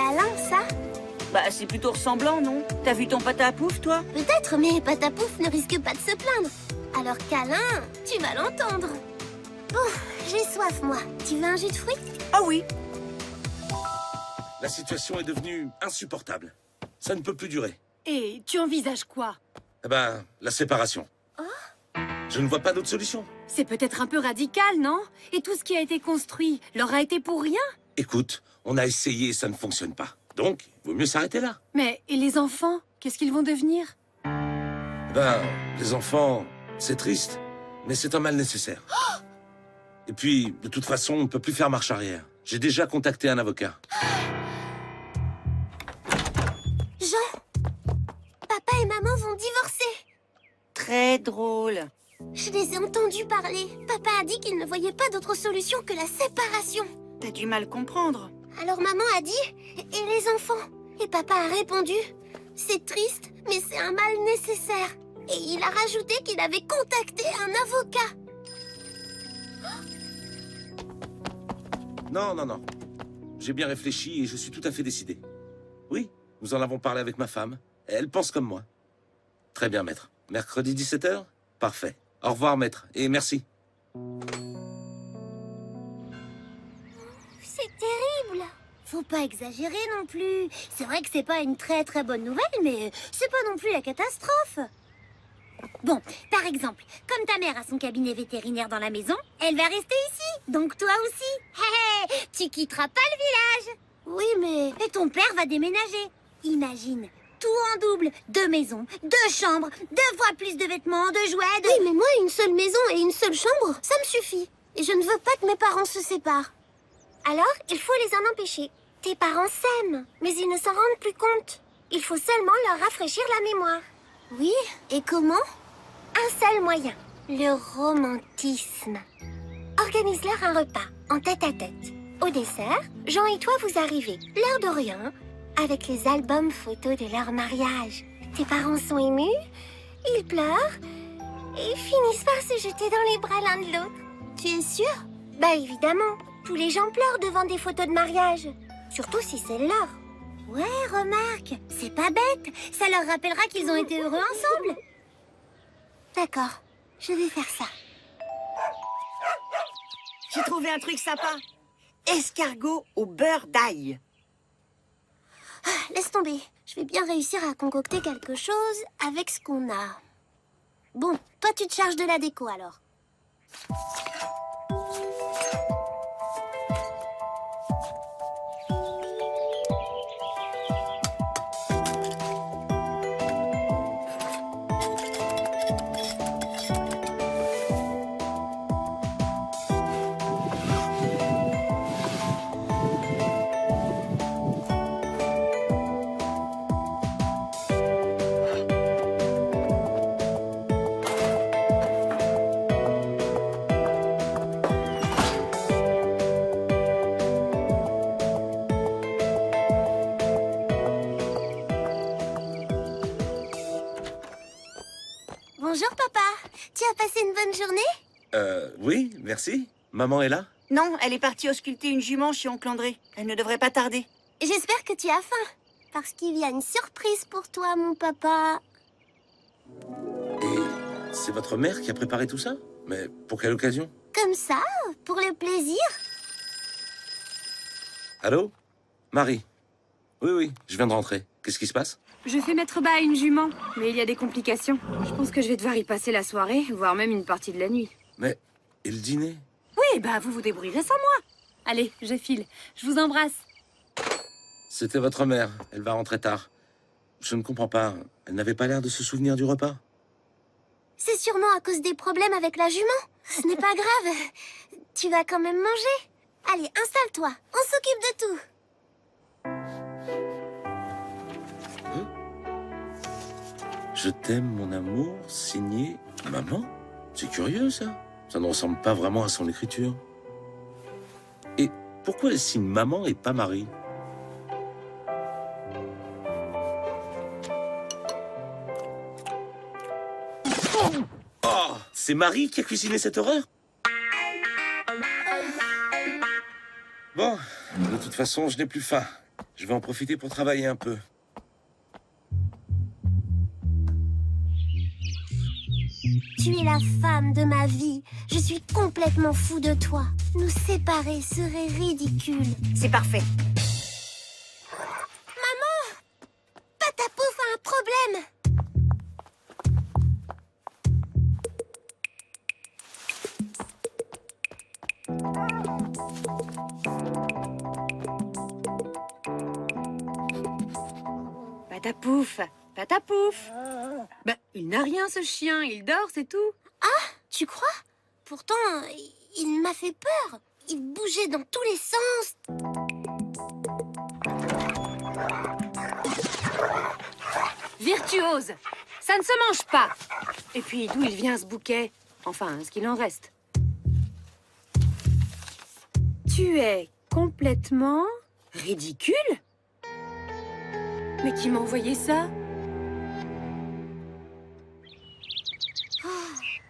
câlin, ça? Bah, c'est plutôt ressemblant, non? T'as vu ton pâte à pouf, toi? Peut-être, mais Patapouf ne risque pas de se plaindre. Alors câlin, tu vas l'entendre. Bon, j'ai soif, moi. Tu veux un jus de fruits? Ah oui. La situation est devenue insupportable. Ça ne peut plus durer. Et tu envisages quoi? Eh ben, la séparation. Je ne vois pas d'autre solution. C'est peut-être un peu radical, non? Et tout ce qui a été construit leur a été pour rien? Écoute, on a essayé et ça ne fonctionne pas. Donc, il vaut mieux s'arrêter là. Mais et les enfants? Qu'est-ce qu'ils vont devenir? Eh ben, les enfants, c'est triste, mais c'est un mal nécessaire. Et puis, de toute façon, on ne peut plus faire marche arrière. J'ai déjà contacté un avocat. Jean, papa et maman vont divorcer. Très drôle. Je les ai entendus parler. Papa a dit qu'il ne voyait pas d'autre solution que la séparation. T'as du mal comprendre. Alors maman a dit, et les enfants? Et papa a répondu, c'est triste, mais c'est un mal nécessaire. Et il a rajouté qu'il avait contacté un avocat. Non, non, non. J'ai bien réfléchi et je suis tout à fait décidé. Oui, nous en avons parlé avec ma femme. Elle pense comme moi. Très bien, maître. Mercredi 17h? Parfait. Au revoir, maître, et merci. C'est terrible. Faut pas exagérer non plus. C'est vrai que c'est pas une très bonne nouvelle, mais c'est pas non plus la catastrophe. Bon, par exemple, comme ta mère a son cabinet vétérinaire dans la maison, elle va rester ici. Donc toi aussi. Hé, hé, tu quitteras pas le village. Oui, mais... Et ton père va déménager. Imagine, tout en double. 2 maisons, 2 chambres, 2 fois plus de vêtements, de jouets, de... Oui, mais moi, une seule maison et une seule chambre, ça me suffit. Et je ne veux pas que mes parents se séparent. Alors, il faut les en empêcher. Tes parents s'aiment, mais ils ne s'en rendent plus compte. Il faut seulement leur rafraîchir la mémoire. Oui, et comment? Un seul moyen, le romantisme. Organise-leur un repas, en tête-à-tête. Au dessert, Jean et toi vous arrivez, l'air de rien, avec les albums photos de leur mariage. Tes parents sont émus, ils pleurent, et finissent par se jeter dans les bras l'un de l'autre. Tu es sûre? Bah évidemment, tous les gens pleurent devant des photos de mariage. Surtout si c'est leur. Ouais, remarque, c'est pas bête. Ça leur rappellera qu'ils ont été heureux ensemble. D'accord, je vais faire ça. J'ai trouvé un truc sympa. Escargot au beurre d'ail. Laisse tomber, je vais bien réussir à concocter quelque chose avec ce qu'on a. Bon, toi tu te charges de la déco alors. Bonjour papa, tu as passé une bonne journée? Oui, merci. Maman est là? Non, elle est partie ausculter une jument chez oncle André. Elle ne devrait pas tarder. J'espère que tu as faim, parce qu'il y a une surprise pour toi mon papa. Et c'est votre mère qui a préparé tout ça? Mais pour quelle occasion? Comme ça, pour le plaisir. Allô? Marie? Oui, oui, je viens de rentrer. Qu'est-ce qui se passe? Je fais mettre bas à une jument, mais il y a des complications. Je pense que je vais devoir y passer la soirée, voire même une partie de la nuit. Mais, et le dîner? Oui, bah vous vous débrouillerez sans moi. Allez, je file. Je vous embrasse. C'était votre mère. Elle va rentrer tard. Je ne comprends pas. Elle n'avait pas l'air de se souvenir du repas. C'est sûrement à cause des problèmes avec la jument. Ce n'est pas grave. Tu vas quand même manger. Allez, installe-toi. On s'occupe de tout. Je t'aime, mon amour, signé maman. C'est curieux, ça. Ça ne ressemble pas vraiment à son écriture. Et pourquoi elle signe maman et pas Marie? Oh, c'est Marie qui a cuisiné cette horreur? Bon, de toute façon, je n'ai plus faim. Je vais en profiter pour travailler un peu. Tu es la femme de ma vie. Je suis complètement fou de toi. Nous séparer serait ridicule. C'est parfait. Patapouf a un problème. Patapouf, patapouf. Bah, il n'a rien ce chien, il dort, c'est tout. Tu crois? Pourtant, il m'a fait peur. Il bougeait dans tous les sens. Virtuose, ça ne se mange pas. Et puis, d'où il vient ce bouquet? Enfin, ce qu'il en reste. Tu es complètement ridicule? Mais qui m'a envoyé ça?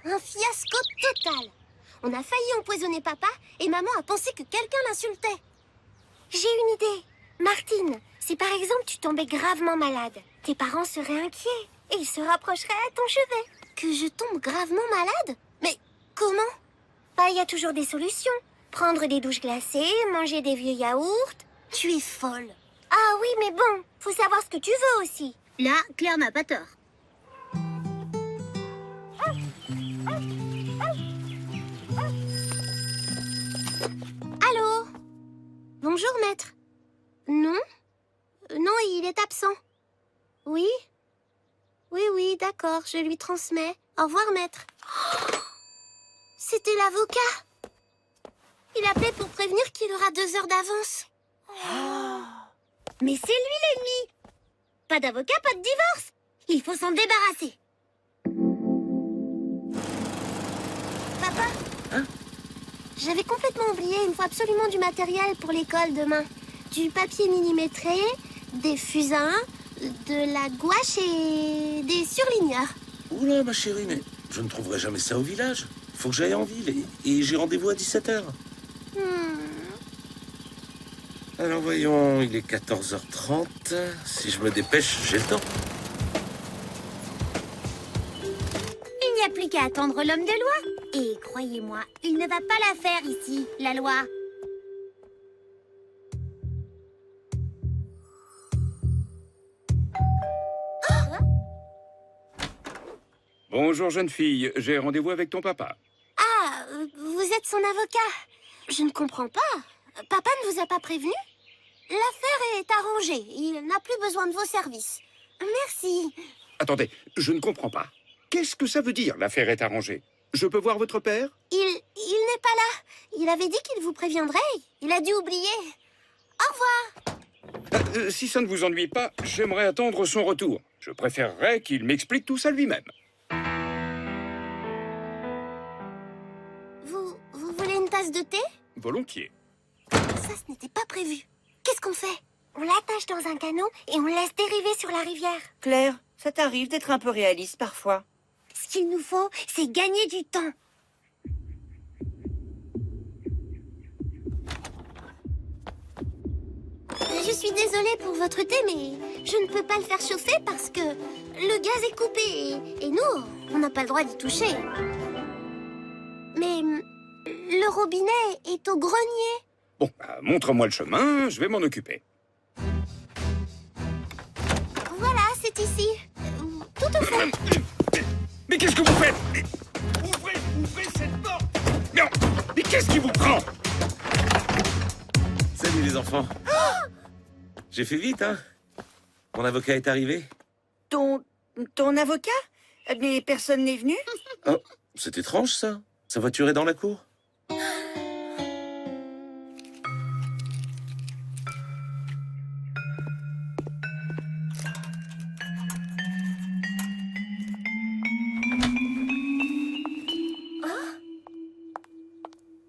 Un fiasco total. On a failli empoisonner papa et maman a pensé que quelqu'un l'insultait. J'ai une idée. Martine, si par exemple tu tombais gravement malade, tes parents seraient inquiets et ils se rapprocheraient à ton chevet. Que je tombe gravement malade? Mais comment? Bah, il y a toujours des solutions. Prendre des douches glacées, manger des vieux yaourts. Tu es folle. Ah oui, mais bon, faut savoir ce que tu veux aussi. Là, Claire n'a pas tort. Allô? Bonjour, maître. Non? Non, il est absent. Oui? Oui, d'accord, je lui transmets. Au revoir, maître. Oh, c'était l'avocat. Il appelait pour prévenir qu'il aura 2 heures d'avance. Mais c'est lui l'ennemi. Pas d'avocat, pas de divorce. Il faut s'en débarrasser. Papa? Hein? J'avais complètement oublié, il me faut absolument du matériel pour l'école demain. Du papier millimétré, des fusains, de la gouache et des surligneurs. Oula, ma chérie, mais je ne trouverai jamais ça au village. Faut que j'aille en ville et j'ai rendez-vous à 17h. Alors voyons, il est 14h30. Si je me dépêche, j'ai le temps. Il n'y a plus qu'à attendre l'homme de loi. Et croyez-moi, il ne va pas la faire ici, la loi. Bonjour jeune fille, j'ai rendez-vous avec ton papa. Ah, vous êtes son avocat. Je ne comprends pas. Papa ne vous a pas prévenu? L'affaire est arrangée. Il n'a plus besoin de vos services. Merci. Attendez, je ne comprends pas. Qu'est-ce que ça veut dire, l'affaire est arrangée? Je peux voir votre père? Il n'est pas là. Il avait dit qu'il vous préviendrait. Il a dû oublier. Au revoir. Si ça ne vous ennuie pas, j'aimerais attendre son retour. Je préférerais qu'il m'explique tout ça lui-même. Vous voulez une tasse de thé? Volontiers. Ça, ce n'était pas prévu. Qu'est-ce qu'on fait? On l'attache dans un canot et on le laisse dériver sur la rivière. Claire, ça t'arrive d'être un peu réaliste parfois. Ce qu'il nous faut, c'est gagner du temps. Je suis désolée pour votre thé, mais je ne peux pas le faire chauffer parce que le gaz est coupé et nous, on n'a pas le droit d'y toucher. Mais le robinet est au grenier. Bon, bah, montre-moi le chemin, je vais m'en occuper. Voilà, c'est ici. Tout au fond. Mais qu'est-ce que vous faites? Ouvrez cette porte! Non! Mais qu'est-ce qui vous prend? Salut les enfants. J'ai fait vite, hein? Mon avocat est arrivé. Ton avocat? Mais personne n'est venu? Oh, c'est étrange ça. Sa voiture est dans la cour.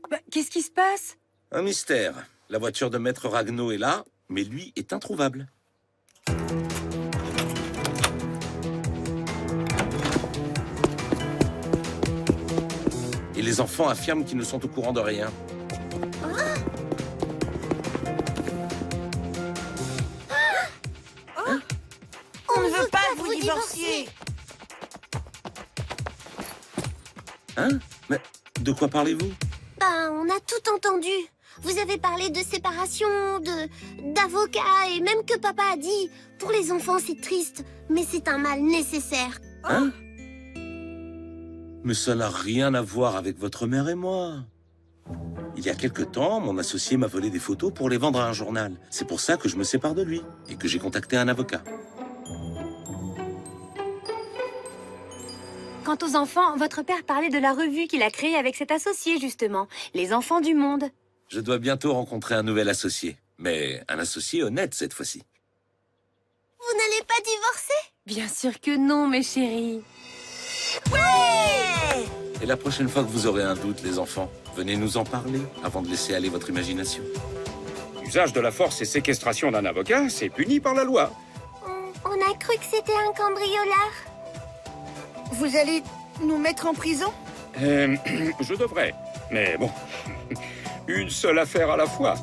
Bah, qu'est-ce qui se passe? Un mystère. La voiture de Maître Ragno est là, mais lui est introuvable. Et les enfants affirment qu'ils ne sont au courant de rien. divorcier. Hein? Mais de quoi parlez-vous? Ben, on a tout entendu. Vous avez parlé de séparation, d'avocat et même que papa a dit. Pour les enfants, c'est triste, mais c'est un mal nécessaire. Hein? Mais ça n'a rien à voir avec votre mère et moi. Il y a quelque temps, mon associé m'a volé des photos pour les vendre à un journal. C'est pour ça que je me sépare de lui et que j'ai contacté un avocat. Quant aux enfants, votre père parlait de la revue qu'il a créée avec cet associé, justement. Les enfants du monde. Je dois bientôt rencontrer un nouvel associé. Mais un associé honnête cette fois-ci. Vous n'allez pas divorcer? Bien sûr que non, mes chéris. Ouais! Et la prochaine fois que vous aurez un doute, les enfants, venez nous en parler avant de laisser aller votre imagination. Usage de la force et séquestration d'un avocat, c'est puni par la loi. On a cru que c'était un cambrioleur. Vous allez nous mettre en prison? Je devrais. Mais bon, une seule affaire à la fois.